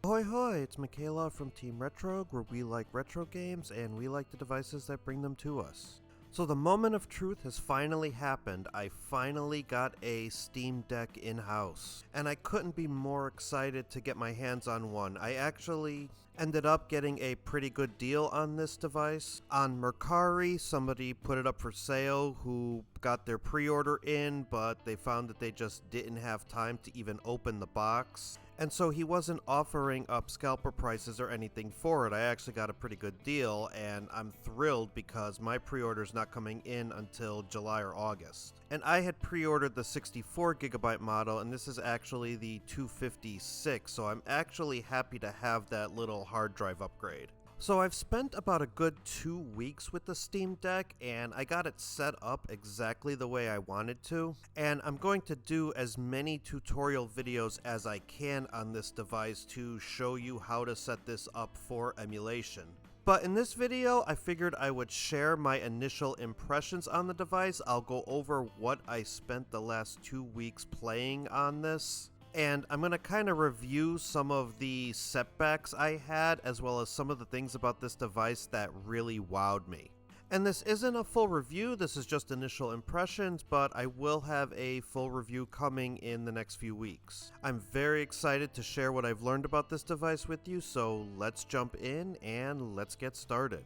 Ahoy hoy, it's Michaela from Team Retro, where we like retro games and we like the devices that bring them to us. So the moment of truth has finally happened. I finally got a Steam Deck in-house, and I couldn't be more excited to get my hands on one. I actually ended up getting a pretty good deal on this device. On Mercari, somebody put it up for sale who got their pre-order in, but they found that they just didn't have time to even open the box. And so he wasn't offering up scalper prices or anything for it. I actually got a pretty good deal, and I'm thrilled because my pre-order's not coming in until July or August. And I had pre-ordered the 64GB model, and this is actually the 256, so I'm actually happy to have that little hard drive upgrade. So I've spent about a good 2 weeks with the Steam Deck, and I got it set up exactly the way I wanted to, and I'm going to do as many tutorial videos as I can on this device to show you how to set this up for emulation. But in this video, I figured I would share my initial impressions on the device. I'll go over what I spent the last 2 weeks playing on this. And I'm going to kind of review some of the setbacks I had, as well as some of the things about this device that really wowed me. And this isn't a full review, this is just initial impressions, but I will have a full review coming in the next few weeks. I'm very excited to share what I've learned about this device with you, so let's jump in and let's get started.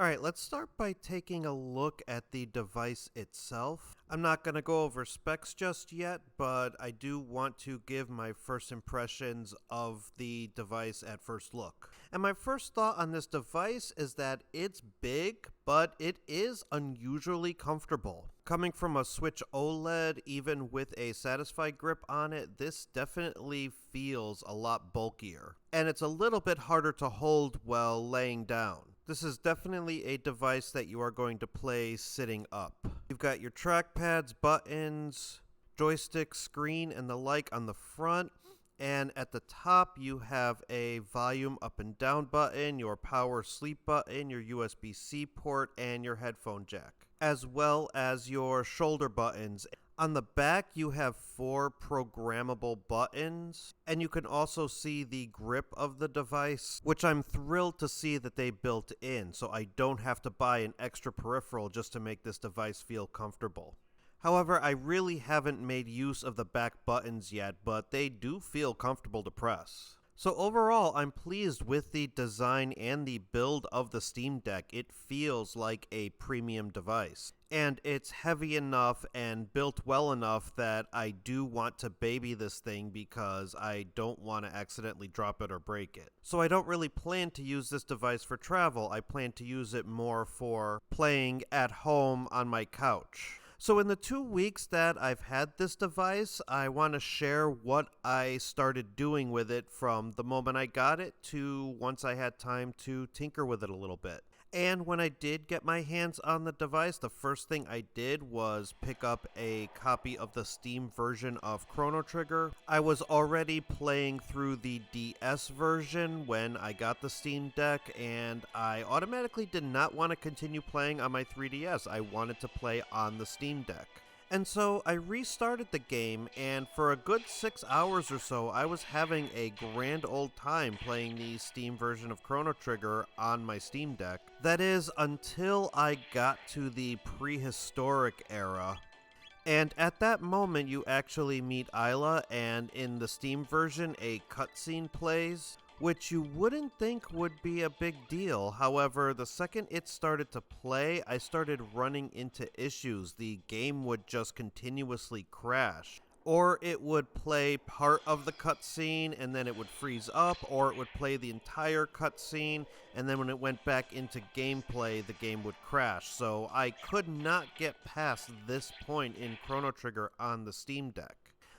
Alright, let's start by taking a look at the device itself. I'm not going to go over specs just yet, but I do want to give my first impressions of the device at first look. And my first thought on this device is that it's big, but it is unusually comfortable. Coming from a Switch OLED, even with a satisfied grip on it, this definitely feels a lot bulkier. And it's a little bit harder to hold while laying down. This is definitely a device that you are going to play sitting up. You've got your trackpads, buttons, joystick, screen, and the like on the front. And at the top, you have a volume up and down button, your power sleep button, your USB-C port, and your headphone jack, as well as your shoulder buttons. On the back, you have 4 programmable buttons, and you can also see the grip of the device, which I'm thrilled to see that they built in, so I don't have to buy an extra peripheral just to make this device feel comfortable. However, I really haven't made use of the back buttons yet, but they do feel comfortable to press. So overall, I'm pleased with the design and the build of the Steam Deck. It feels like a premium device. And it's heavy enough and built well enough that I do want to baby this thing because I don't want to accidentally drop it or break it. So I don't really plan to use this device for travel. I plan to use it more for playing at home on my couch. So in the 2 weeks that I've had this device, I want to share what I started doing with it from the moment I got it to once I had time to tinker with it a little bit. And when I did get my hands on the device, the first thing I did was pick up a copy of the Steam version of Chrono Trigger. I was already playing through the DS version when I got the Steam Deck, and I automatically did not want to continue playing on my 3DS. I wanted to play on the Steam Deck. And so I restarted the game, and for a good 6 hours or so, I was having a grand old time playing the Steam version of Chrono Trigger on my Steam Deck. That is, until I got to the prehistoric era. And at that moment, you actually meet Isla, and in the Steam version, a cutscene plays, which you wouldn't think would be a big deal. However, the second it started to play, I started running into issues. The game would just continuously crash. Or it would play part of the cutscene and then it would freeze up, or it would play the entire cutscene and then when it went back into gameplay, the game would crash. So I could not get past this point in Chrono Trigger on the Steam Deck.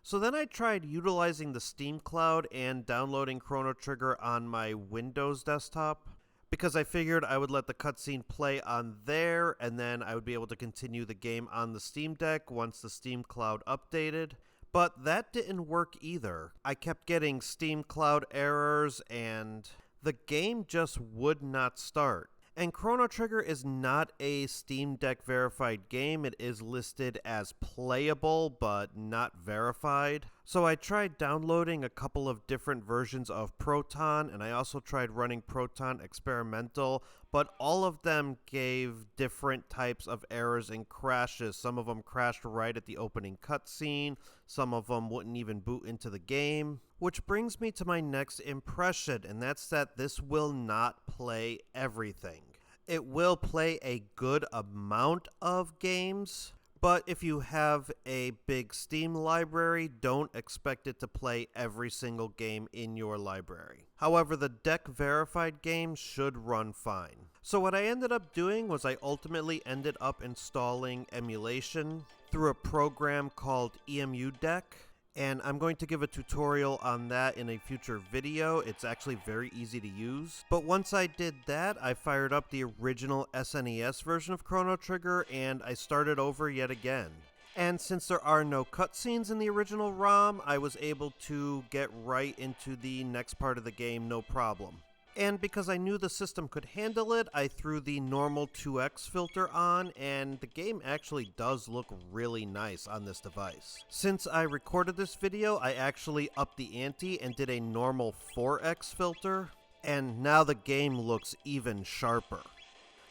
So then I tried utilizing the Steam Cloud and downloading Chrono Trigger on my Windows desktop, because I figured I would let the cutscene play on there and then I would be able to continue the game on the Steam Deck once the Steam Cloud updated. But that didn't work either. I kept getting Steam Cloud errors and the game just would not start. And Chrono Trigger is not a Steam Deck verified game. It is listed as playable but not verified. So I tried downloading a couple of different versions of Proton, and I also tried running Proton Experimental, but all of them gave different types of errors and crashes. Some of them crashed right at the opening cutscene, some of them wouldn't even boot into the game. Which brings me to my next impression, and that's that this will not play everything. It will play a good amount of games, but if you have a big Steam library, don't expect it to play every single game in your library. However, the deck verified games should run fine. So what I ended up doing was I ultimately ended up installing Emulation through a program called EMU Deck. And I'm going to give a tutorial on that in a future video. It's actually very easy to use. But once I did that, I fired up the original SNES version of Chrono Trigger and I started over yet again. And since there are no cutscenes in the original ROM, I was able to get right into the next part of the game no problem. And because I knew the system could handle it, I threw the normal 2x filter on, and the game actually does look really nice on this device. Since I recorded this video, I actually upped the ante and did a normal 4x filter, and now the game looks even sharper.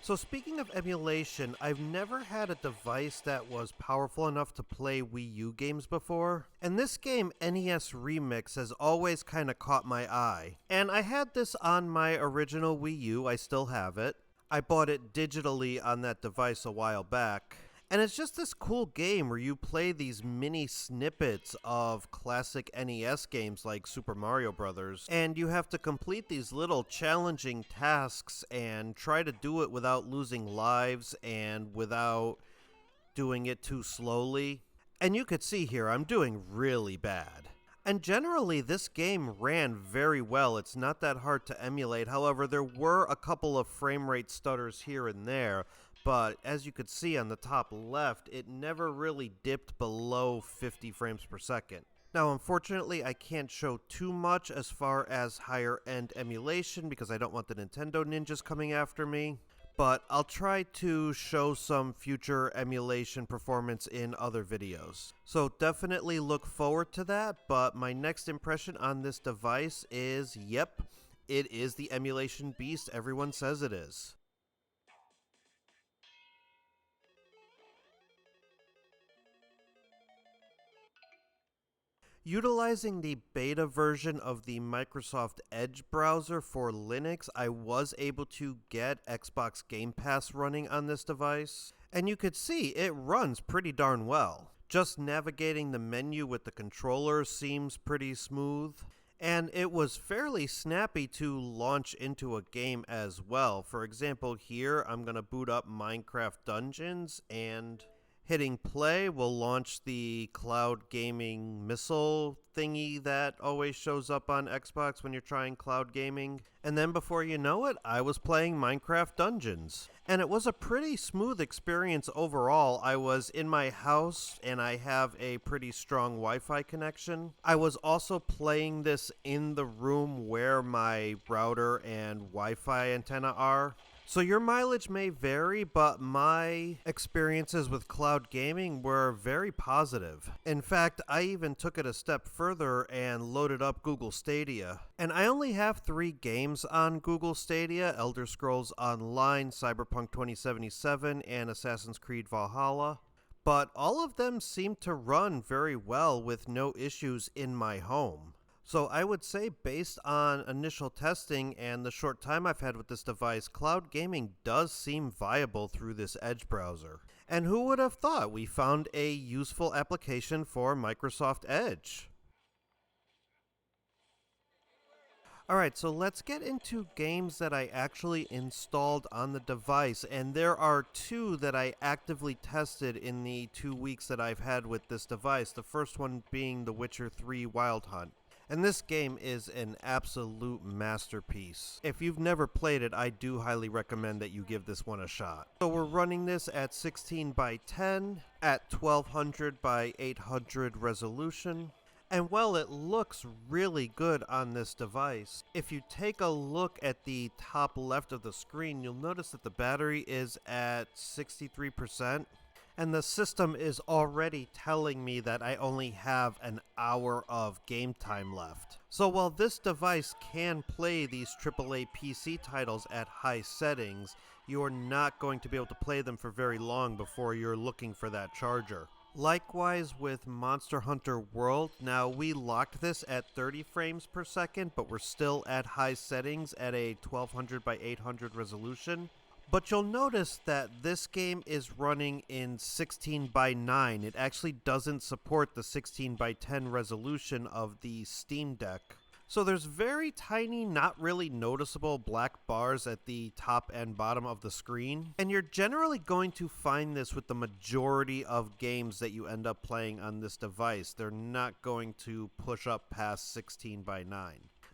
So speaking of emulation, I've never had a device that was powerful enough to play Wii U games before, and this game, NES Remix, has always kind of caught my eye. And I had this on my original Wii U, I still have it. I bought it digitally on that device a while back. And it's just this cool game where you play these mini snippets of classic NES games like Super Mario Bros. And you have to complete these little challenging tasks and try to do it without losing lives and without doing it too slowly. And you could see here, I'm doing really bad. And generally, this game ran very well. It's not that hard to emulate. However, there were a couple of frame rate stutters here and there. But as you could see on the top left, it never really dipped below 50 frames per second. Now, unfortunately, I can't show too much as far as higher end emulation because I don't want the Nintendo ninjas coming after me. But I'll try to show some future emulation performance in other videos. So definitely look forward to that, but my next impression on this device is, yep, it is the emulation beast everyone says it is. Utilizing the beta version of the Microsoft Edge browser for Linux, I was able to get Xbox Game Pass running on this device. And you could see it runs pretty darn well. Just navigating the menu with the controller seems pretty smooth. And it was fairly snappy to launch into a game as well. For example, here I'm going to boot up Minecraft Dungeons and hitting play will launch the cloud gaming missile thingy that always shows up on Xbox when you're trying cloud gaming. And then before you know it, I was playing Minecraft Dungeons. And it was a pretty smooth experience overall. I was in my house and I have a pretty strong Wi-Fi connection. I was also playing this in the room where my router and Wi-Fi antenna are. So your mileage may vary, but my experiences with cloud gaming were very positive. In fact, I even took it a step further and loaded up Google Stadia. And I only have 3 games on Google Stadia: Elder Scrolls Online, Cyberpunk 2077, and Assassin's Creed Valhalla. But all of them seem to run very well with no issues in my home. So I would say, based on initial testing and the short time I've had with this device, cloud gaming does seem viable through this Edge browser. And who would have thought we found a useful application for Microsoft Edge? Alright, so let's get into games that I actually installed on the device, and there are 2 that I actively tested in the 2 weeks that I've had with this device, the first one being The Witcher 3 Wild Hunt. And this game is an absolute masterpiece. If you've never played it, I do highly recommend that you give this one a shot. So we're running this at 16 by 10 at 1200 by 800 resolution. And while it looks really good on this device, if you take a look at the top left of the screen, you'll notice that the battery is at 63%, and the system is already telling me that I only have an hour of game time left. So while this device can play these AAA PC titles at high settings, you're not going to be able to play them for very long before you're looking for that charger. Likewise with Monster Hunter World, now we locked this at 30 frames per second, but we're still at high settings at a 1200 by 800 resolution. But you'll notice that this game is running in 16 by 9. It actually doesn't support the 16 by 10 resolution of the Steam Deck. So there's very tiny, not really noticeable black bars at the top and bottom of the screen. And you're generally going to find this with the majority of games that you end up playing on this device. They're not going to push up past 16 by 9.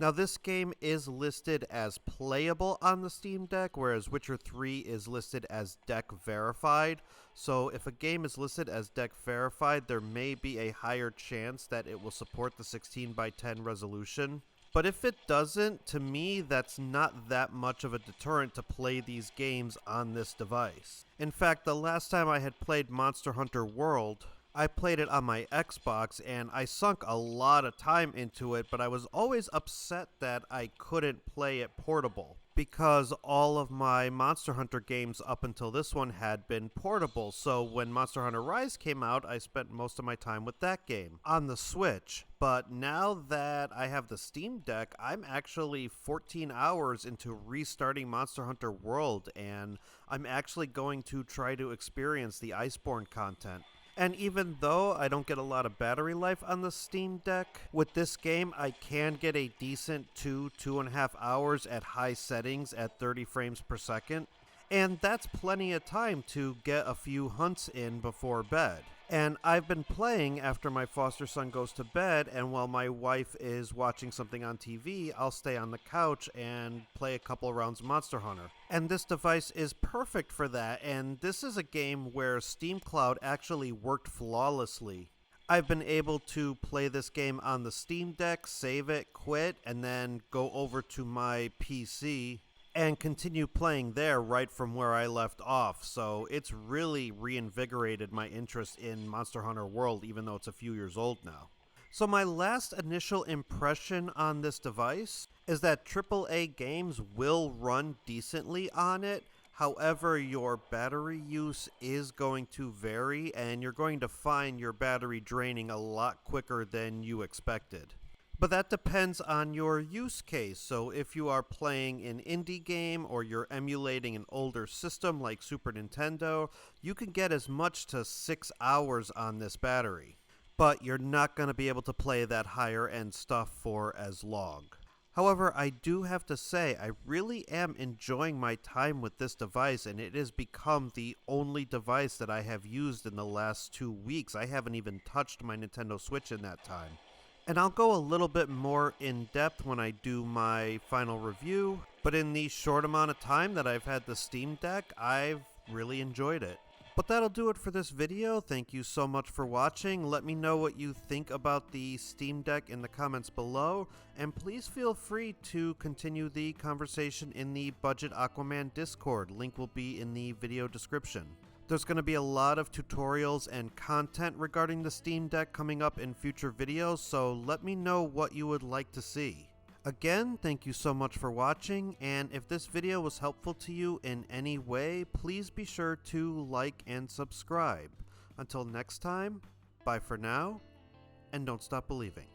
Now this game is listed as playable on the Steam Deck, whereas Witcher 3 is listed as deck verified. So if a game is listed as deck verified, there may be a higher chance that it will support the 16 by 10 resolution. But if it doesn't, to me, that's not that much of a deterrent to play these games on this device. In fact, the last time I had played Monster Hunter World, I played it on my Xbox and I sunk a lot of time into it, but I was always upset that I couldn't play it portable because all of my Monster Hunter games up until this one had been portable. So when Monster Hunter Rise came out, I spent most of my time with that game on the Switch. But now that I have the Steam Deck, I'm actually 14 hours into restarting Monster Hunter World, and I'm actually going to try to experience the Iceborne content. And even though I don't get a lot of battery life on the Steam Deck, with this game I can get a decent 2.5 hours at high settings at 30 frames per second. And that's plenty of time to get a few hunts in before bed. And I've been playing after my foster son goes to bed, and while my wife is watching something on TV, I'll stay on the couch and play a couple rounds of Monster Hunter. And this device is perfect for that, and this is a game where Steam Cloud actually worked flawlessly. I've been able to play this game on the Steam Deck, save it, quit, and then go over to my PC and continue playing there right from where I left off. So it's really reinvigorated my interest in Monster Hunter World, even though it's a few years old now. So my last initial impression on this device is that AAA games will run decently on it. However, your battery use is going to vary, and you're going to find your battery draining a lot quicker than you expected. But that depends on your use case. So if you are playing an indie game or you're emulating an older system like Super Nintendo, you can get as much to 6 hours on this battery. But you're not going to be able to play that higher end stuff for as long. However, I do have to say, I really am enjoying my time with this device, and it has become the only device that I have used in the last 2 weeks. I haven't even touched my Nintendo Switch in that time. And I'll go a little bit more in depth when I do my final review, but in the short amount of time that I've had the Steam Deck, I've really enjoyed it. But that'll do it for this video. Thank you so much for watching. Let me know what you think about the Steam Deck in the comments below, and please feel free to continue the conversation in the Budget Aquaman Discord. Link will be in the video description. There's going to be a lot of tutorials and content regarding the Steam Deck coming up in future videos, so let me know what you would like to see. Again, thank you so much for watching, and if this video was helpful to you in any way, please be sure to like and subscribe. Until next time, bye for now, and don't stop believing.